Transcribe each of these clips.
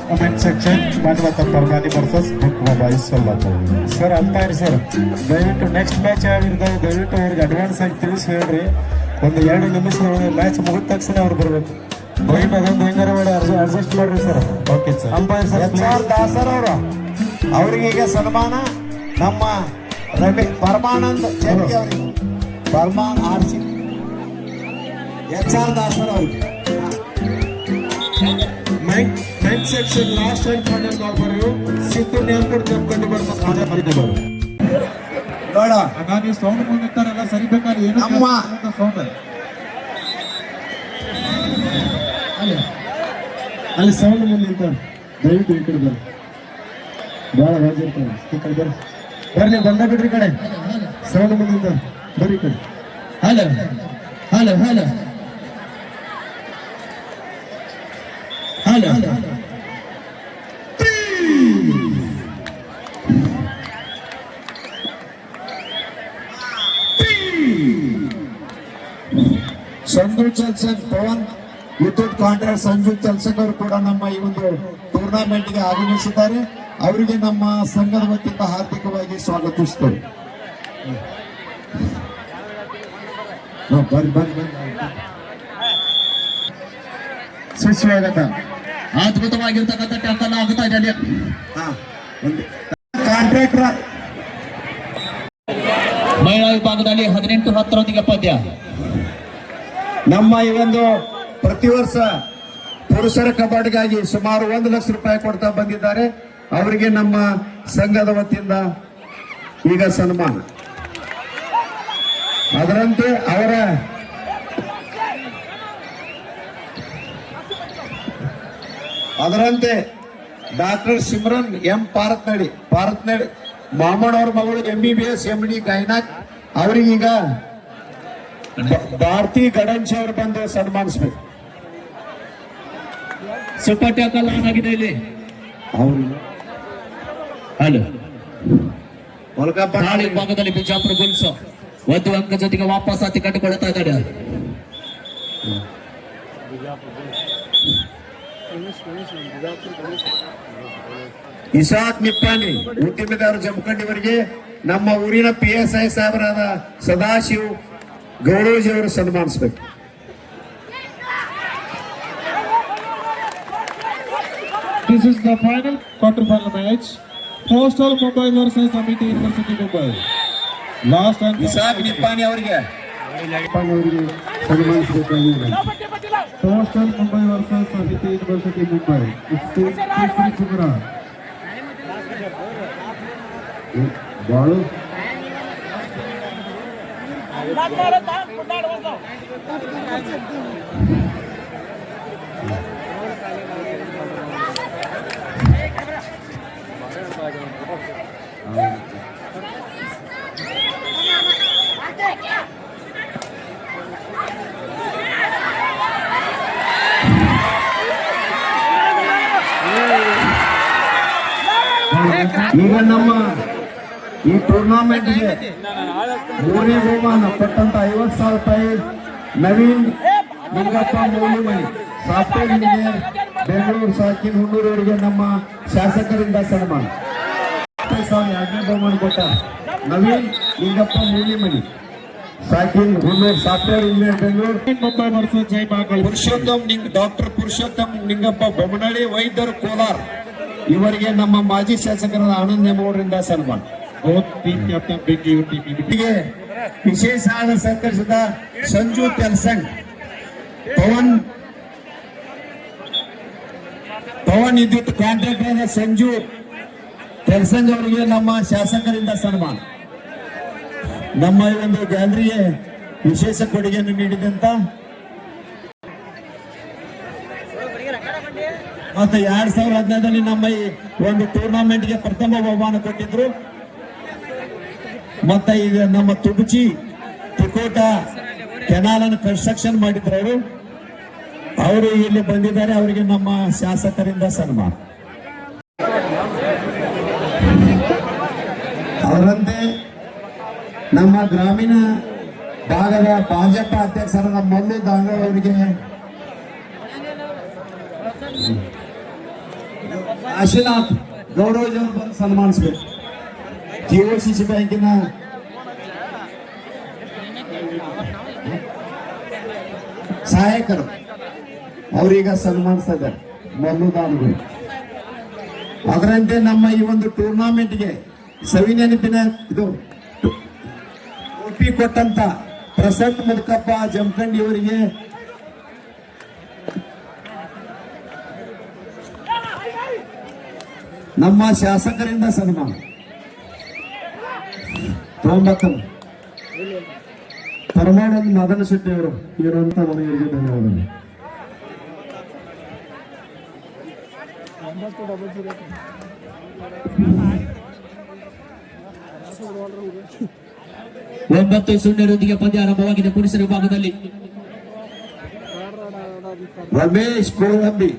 Comment section भानुवत परमानी versus बुकमाबाई सोलापूर सर ಅಂತ ಇರಿ ಸರ್ ದಯವಿಟ್ಟು ನೆಕ್ಸ್ಟ್ ಮ್ಯಾಚ್ ಆಗಿರ್ತಾವೆ ದಯವಿಟ್ಟು ಅವ್ರಿಗೆ ಅಡ್ವಾನ್ಸ್ ಆಗಿ ತಿಳಿಸಿ ಹೇಳ್ರಿ ಒಂದು 2 ನಿಮಿಷ ಮ್ಯಾಚ್ ಮುಗಿದ ತಕ್ಷಣ ಅವ್ರು ಬರ್ಬೇಕು ಬೈನ್ ಅದೊಂದು ಹೆಂಗಾರ ಮಾಡಿ ಅಡ್ಜಸ್ಟ್ ಮಾಡ್ರಿ sir okay sir umpire sir HR ದಾಸರ್ ಅವರು ಅವರಿಗೆ ಈಗ ಸನ್ಮಾನ ನಮ್ಮ ರವಿ ಪರಮಾನಂದ್ ಚೆಟ್ಟಿ ಅವರಿಗೆ ಪರಮಾನ್ ಆರ್ಸಿ HR ದಾಸರ್ ಅವರಿಗೆ men's section last and final call for you Siddu ನೇರ್ಪಡ್ ಜಂಪ್ಕೊಂಡು ಬರ್ತಾ ಸಾಧನೆ ಮಾಡಿದವರು ನೋಡ ನಾನು ಸೌಂಡ್ ಮುಂದಿರ್ತಾರಲ್ಲ ಸರಿಬೇಕಾದ್ರೆ ಏನು ನಮ್ಮ ಸೌಂಡ್ ಅಲ್ಲಿ ಸೌಂಡ್ ಮುಂದಿರ್ತಾರೆ ದಯವಿಟ್ಟು ಈ ಕಡೆ ಬರ್ರಿ ಭಾಳ ರಾಜ ಇರ್ತಾರೆ ಈ ಕಡೆ ಬರ್ರಿ ಬರ್ರಿ ಬಂದ ಬಿಡ್ರಿ ಕಡೆ ಸೌಂಡ್ ಮುಂದಿರ್ತಾರೆ ಬರ್ರಿ ಕಡೆ hello hello hello hello Sanju ಚಲ್ಸನ್ ಪವನ್ ವಿದ್ಯುತ್ ಕಾಂಟ್ರಾಕ್ಟ್ ಸಂಜು ಚಲ್ಸನ್ ಅವರು ಕೂಡ ನಮ್ಮ ಈ ಒಂದು ಟೂರ್ನಮೆಂಟ್ ಗೆ ಆಗಮಿಸಿದ್ದಾರೆ ಅವರಿಗೆ ನಮ್ಮ ಸಂಘದ ವತಿಯಿಂದ ಹಾರ್ದಿಕವಾಗಿ ಸ್ವಾಗತಿಸುತ್ತೇವೆ ಸುಸ್ವಾಗತ ಅದ್ಭುತವಾಗಿರ್ತಕ್ಕಂಥ ಟಕ್ಕಲ್ ಆಗುತ್ತಾ ಇದೆ ಕಾಂಟ್ರಾಕ್ಟರ್ ಮಹಿಳಾ ವಿಭಾಗದಲ್ಲಿ 18-10 ಪದ್ಯ ನಮ್ಮ ಈ ಒಂದು ಪ್ರತಿ ವರ್ಷ ಪುರುಷರ ಕಬಡ್ಡಿಗಾಗಿ ಸುಮಾರು 1 ಲಕ್ಷ ರೂಪಾಯಿ ಕೊಡ್ತಾ ಬಂದಿದ್ದಾರೆ ಅವರಿಗೆ ನಮ್ಮ ಸಂಘದ ವತಿಯಿಂದ ಈಗ ಸನ್ಮಾನ ಅದರಂತೆ ಡಾಕ್ಟರ್ ಸಿಮ್ರನ್ ಎಂ ಪಾರತ್ನಡಿ ಮಾಮಣ್ಣವ್ರ ಮಗಳು MBBS MD ಗೈನಾಕ್ ಅವರಿಗೀಗ ಭಾರತಿ ಗಣೇಶ್ ಅವರು ಬಂದು ಸನ್ಮಾನಿಸ್ಬೇಕು ಸೂಪರ್ ಟ್ಯಾಕಲ್ ಆನ್ ಆಗಿದೆ ಇಲ್ಲಿ ಹಲೋ ನಾಳೆ ಭಾಗದಲ್ಲಿ ಬಿಜಾಪುರ ಬುಲ್ಸ್ 1 ಅಂಕ ಜೊತೆಗೆ ವಾಪಸ್ ಅತಿ ಕಟ್ಟಿಕೊಳ್ತಾ ಇದ್ದಾರೆ ಇಸಾಕ್ ನಿಪ್ಪಾಣಿ ಉದ್ಯಮಿದಾರರು ಜಮಖಂಡಿವರಿಗೆ ನಮ್ಮ ಊರಿನ PSI ಸಾಹೇಬರಾದ ಸದಾಶಿವ್ ಗೌಡೋಜಿ ಅವರು ಸನ್ಮಾನಿಸಬೇಕು This is the final quarter-final match. Postal Mumbai versus Amity University Mumbai. Last and Isak Nippani ಅವರಿಗೆ ಸನ್ಮಾನಿಸಬೇಕಾಗಿದೆ Postal Mumbai versus Amity University Mumbai. ಬಾಳು ಈಗ ನಮ್ಮ ಈ ಟೂರ್ನಮೆಂಟ್ಗೆ 3ನೇ ಬಹುಮಾನ ಕೊಟ್ಟಂತ 50,000 ರೂಪಾಯಿ ನವೀನ್ ನಿಂಗಪ್ಪ ಮೌಲಿಮನಿ ಸಾಫ್ಟ್ವೇರ್ ಇಂಜಿನಿಯರ್ ಬೆಂಗಳೂರು ಸಾಕಿನ ಹುಣ್ಣೂರವರಿಗೆ ನಮ್ಮ ಶಾಸಕರಿಂದ ಸನ್ಮಾನ 2ನೇ ಬಹುಮಾನ ಕೊಟ್ಟ ನವೀನ್ ನಿಂಗಪ್ಪ ಮೌಲಿಮನಿ ಸಾಕಿನ್ Hunnur software engineer Bengaluru Mumbai versus Jai Mahakali doctor Purushottam Ningappa Bommanahalli ವೈದ್ಯರು ಕೋಲಾರ್ ಇವರಿಗೆ ನಮ್ಮ ಮಾಜಿ ಶಾಸಕರಾದ ಆನಂದ್ ನೇಮಗೌಡರಿಂದ ಸನ್ಮಾನ ವಿಶೇಷ ಸಹಕರಿಸಿದ ಸಂಜು ತೆಲ್ಸಂಗ್ ಪವನ್ ವಿದ್ಯುತ್ ಕಾಂಟ್ರಾಕ್ಟರ್ ಸಂಜು ತೆಲ್ಸಂಗ್ ಅವರಿಗೆ ನಮ್ಮ ಶಾಸಕರಿಂದ ಸನ್ಮಾನ ನಮ್ಮ ಈ ಒಂದು ಗ್ಯಾಲರಿಗೆ ವಿಶೇಷ ಕೊಡುಗೆಯನ್ನು ನೀಡಿದಂತ ಮತ್ತೆ 2015ರಲ್ಲಿ ನಮ್ಮ ಈ ಒಂದು ಟೂರ್ನಮೆಂಟ್ಗೆ ಪ್ರಥಮ ಬಹುಮಾನ ಕೊಟ್ಟಿದ್ರು ಮತ್ತೆ ಈಗ ನಮ್ಮ ತುಬಚಿ ತಿಕೋಟ ಕೆನಾಲ್ ಅನ್ನು ಕನ್ಸ್ಟ್ರಕ್ಷನ್ ಮಾಡಿದ್ರು ಅವರು ಇಲ್ಲಿ ಬಂದಿದ್ದಾರೆ ಅವರಿಗೆ ನಮ್ಮ ಶಾಸಕರಿಂದ ಸನ್ಮಾನ ಅದರಂತೆ ನಮ್ಮ ಗ್ರಾಮೀಣ ಭಾಗದ ಭಾಜಪ ಅಧ್ಯಕ್ಷರಾದ ಮಲ್ಲು ದಾಂಗಲ್ ಅವರಿಗೆ ಕಾಶಿನಾಥ್ ಗೌರವಜ್ ಅವರು ಬಂದು ಸನ್ಮಾನಿಸಬೇಕು. GOCC ಬ್ಯಾಂಕಿನ ಸಹಾಯಕರು ಅವರೀಗ ಸನ್ಮಾನಿಸ್ತಾ ಇದ್ದಾರೆ ಮಲ್ಲುದಾನಗಳು. ಅದರಂತೆ ನಮ್ಮ ಈ ಒಂದು ಟೂರ್ನಾಮೆಂಟ್ಗೆ ಸವಿ ನೆನಪಿನ ಇದು ಟೋಪಿ ಕೊಟ್ಟಂತ ಪ್ರಸನ್ನ ಮುದುಕಪ್ಪ ಜಮಖಂಡಿ ಅವರಿಗೆ ನಮ್ಮ ಶಾಸಕರಿಂದ ಸನ್ಮಾನ. 90 ಪರಮಾನಂದ ಮದನ ಶೆಟ್ಟಿ ಅವರು ಇರುವಂತ ಮನೆಯವರಿಗೆ ಧನ್ಯವಾದಗಳು. ಒಂಬತ್ತು ಶೂನ್ಯರೊಂದಿಗೆ ಪಂದ್ಯ ಆರಂಭವಾಗಿದೆ ಪುರುಷರ ವಿಭಾಗದಲ್ಲಿ. ರಮೇಶ್ ಕೋಳಂಬಿ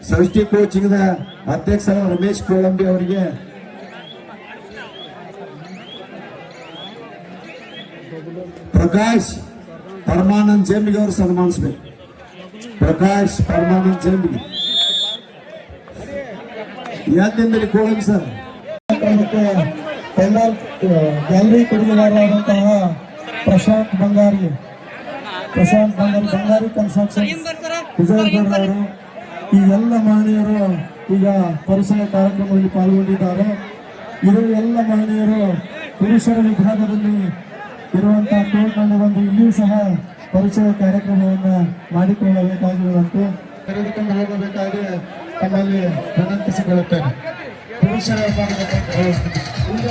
ಸೃಷ್ಟಿ ಕೋಚಿಂಗ್ ಅಧ್ಯಕ್ಷರ ರಮೇಶ್ ಕೋಳಂಬಿ ಅವರಿಗೆ ಪ್ರಕಾಶ್ ಪರಮಾನಂದ್ ಜಂಬಿಗೆ ಅವರು ಸನ್ಮಾನಿಸಬೇಕು. ಪ್ರಕಾಶ್ ಪರಮಾನಂದ್ ಜಂಬಿಗೆ ಯಾಕೆಂದರೆ ಕೋಳಂಬಿ ಸರ್ ಗ್ಯಾಲರಿ ಕೊಡುಗೆದಾರರಾದಂತಹ ಪ್ರಶಾಂತ್ ಬಂಗಾರಿ ಕನ್ಸ್ಟ್ರಕ್ಷನ್ ವಿಜಯಗೌಡ ಅವರು ಈ ಎಲ್ಲ ಮಹನೀಯರು ಈಗ ಪರಿಸರ ಕಾರ್ಯಕ್ರಮದಲ್ಲಿ ಪಾಲ್ಗೊಂಡಿದ್ದಾರೆ. ಇದು ಎಲ್ಲ ಮಹನೀಯರು ಪುರುಷರ ವಿಭಾಗದಲ್ಲಿ ಇರುವಂತಹ ಕೋರ್ಟ್ನಲ್ಲಿ ಬಂದು ಇಲ್ಲಿಯೂ ಸಹ ಪರಿಚಯ ಕಾರ್ಯಕ್ರಮವನ್ನು ಮಾಡಿಕೊಳ್ಳಬೇಕಾಗಿರುವಂತೆ ಕರೆದುಕೊಂಡು ಹೋಗಬೇಕಾಗಿ ತಮ್ಮಲ್ಲಿ ವಿನಂತಿಸಿಕೊಳ್ಳುತ್ತೇನೆ. ಪುರುಷರ ವಿಭಾಗದಲ್ಲಿ ಈಗ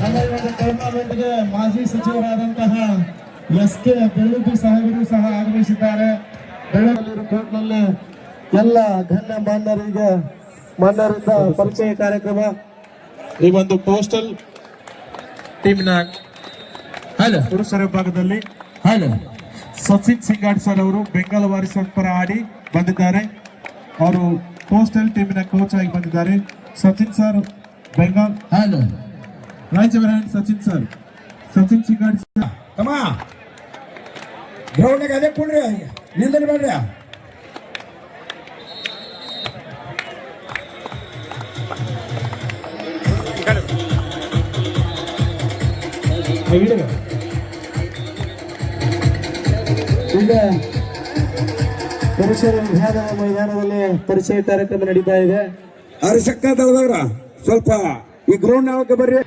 ನಮ್ಮ ಈ ಒಂದು ಟೂರ್ನಾಮೆಂಟ್ಗೆ ಮಾಜಿ ಸಚಿವರಾದಂತಹ SK ಬೆಳ್ಳುಬ್ಬಿ ಸಾಹೇಬರು ಸಹ ಆಗಮಿಸಿದ್ದಾರೆ. ಬೆಳಗಾವಿ ಕೋರ್ಟ್ನಲ್ಲಿ ಎಲ್ಲ ಗಣ್ಯ ಮಾನ್ಯರಿಂದ ಪರಿಚಯ ಕಾರ್ಯಕ್ರಮ. ಈ ಒಂದು ಪೋಸ್ಟಲ್ ಟೀಮ್ನ ಪುರುಷರ ವಿಭಾಗದಲ್ಲಿ ಸಚಿನ್ ಸಿಂಗಾಡ್ ಸರ್ ಅವರು ಬೆಂಗಾಲ್ ವಾರಿಸನ್ ಪರ ಆಡಿ ಬಂದಿದ್ದಾರೆ. ಅವರು ಪೋಸ್ಟಲ್ ಟೀಮಿನ ಕೋಚ್ ಆಗಿ ಬಂದಿದ್ದಾರೆ. ಸಚಿನ್ ಸರ್ ಬೆಂಗಾಲ್ ರಾಯಚೂರು ಸಚಿನ್ ಸರ್ ಸಚಿನ್ ಸಿಂಗಾಡ್ ತಮ್ಮ ಗ್ರೌಂಡ್ನಾಗ ಅದೇ ಕುಡ್ರಿ ನಿಂದನೆ ಬೇಡ್ರಿ. ಈಗ ಪುರುಷರ ವಿಭಾಗದ ಮೈದಾನದಲ್ಲಿ ಪರಿಚಯ ಕಾರ್ಯಕ್ರಮ ನಡೀತಾ ಇದೆ. ಅರಿಸಕ್ಕ ತಗದವ್ರ ಸ್ವಲ್ಪ ಈ ಗ್ರೌಂಡ್ ಯಾವಕ್ಕೆ ಬರ್ರಿ.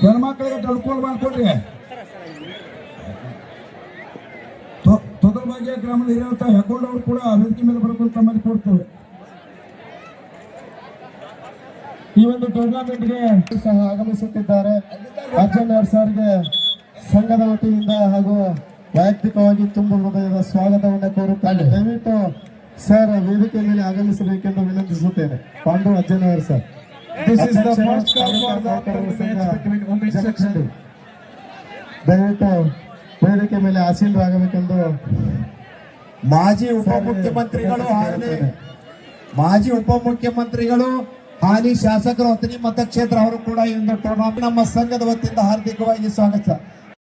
ಹೆಣ್ಮಕ್ಳಿಗೆ ತಡ್ಕೊಂಡು ಮಾಡ್ಕೊಡ್ರಿ. ತೊದಲ್ಭಾಗ್ಯ ಗ್ರಾಮದ ಹಿರಿಯಂತ ಹೆಗ್ಗೊಂಡವ್ರು ಕೂಡ ವೇದಿಕೆ ಮೇಲೆ ಬರ್ಕೊಂಡು ತಮ್ಮಲ್ಲಿ ಕೊಡ್ತೇವೆ. ಈ ಒಂದು ಟೂರ್ನಾಮೆಂಟ್ಗೆ ಸಹ ಆಗಮಿಸುತ್ತಿದ್ದಾರೆ. ಅಜ್ಜನವರ್ ಸರ್ಗೆ ಸಂಘದ ವತಿಯಿಂದ ಹಾಗೂ ವೈಯಕ್ತಿಕವಾಗಿ ತುಂಬ ಹೃದಯದ ಸ್ವಾಗತವನ್ನು ಕೋರುತ್ತಾರೆ. ದಯವಿಟ್ಟು ಸರ್ ವೇದಿಕೆ ಮೇಲೆ ಆಗಮಿಸಬೇಕೆಂದು ವಿನಂತಿಸುತ್ತೇನೆ. Pandu Ajjanavar sir. This is the first call for the match between women's section. ದಯವಿಟ್ಟು ವೇದಿಕೆ ಮೇಲೆ ಆಸೀನರಾಗಬೇಕೆಂದು ಮಾಜಿ ಉಪಮುಖ್ಯಮಂತ್ರಿಗಳು ಹಾಲಿ ಶಾಸಕರು ಅಥಣಿ ಮತಕ್ಷೇತ್ರ ಅವರು ಕೂಡ ಈ ಒಂದು ಟೂರ್ನಾಮೆಂಟ್ ನಮ್ಮ ಸಂಘದ ವತಿಯಿಂದ ಹಾರ್ದಿಕವಾಗಿ ಸ್ವಾಗತ.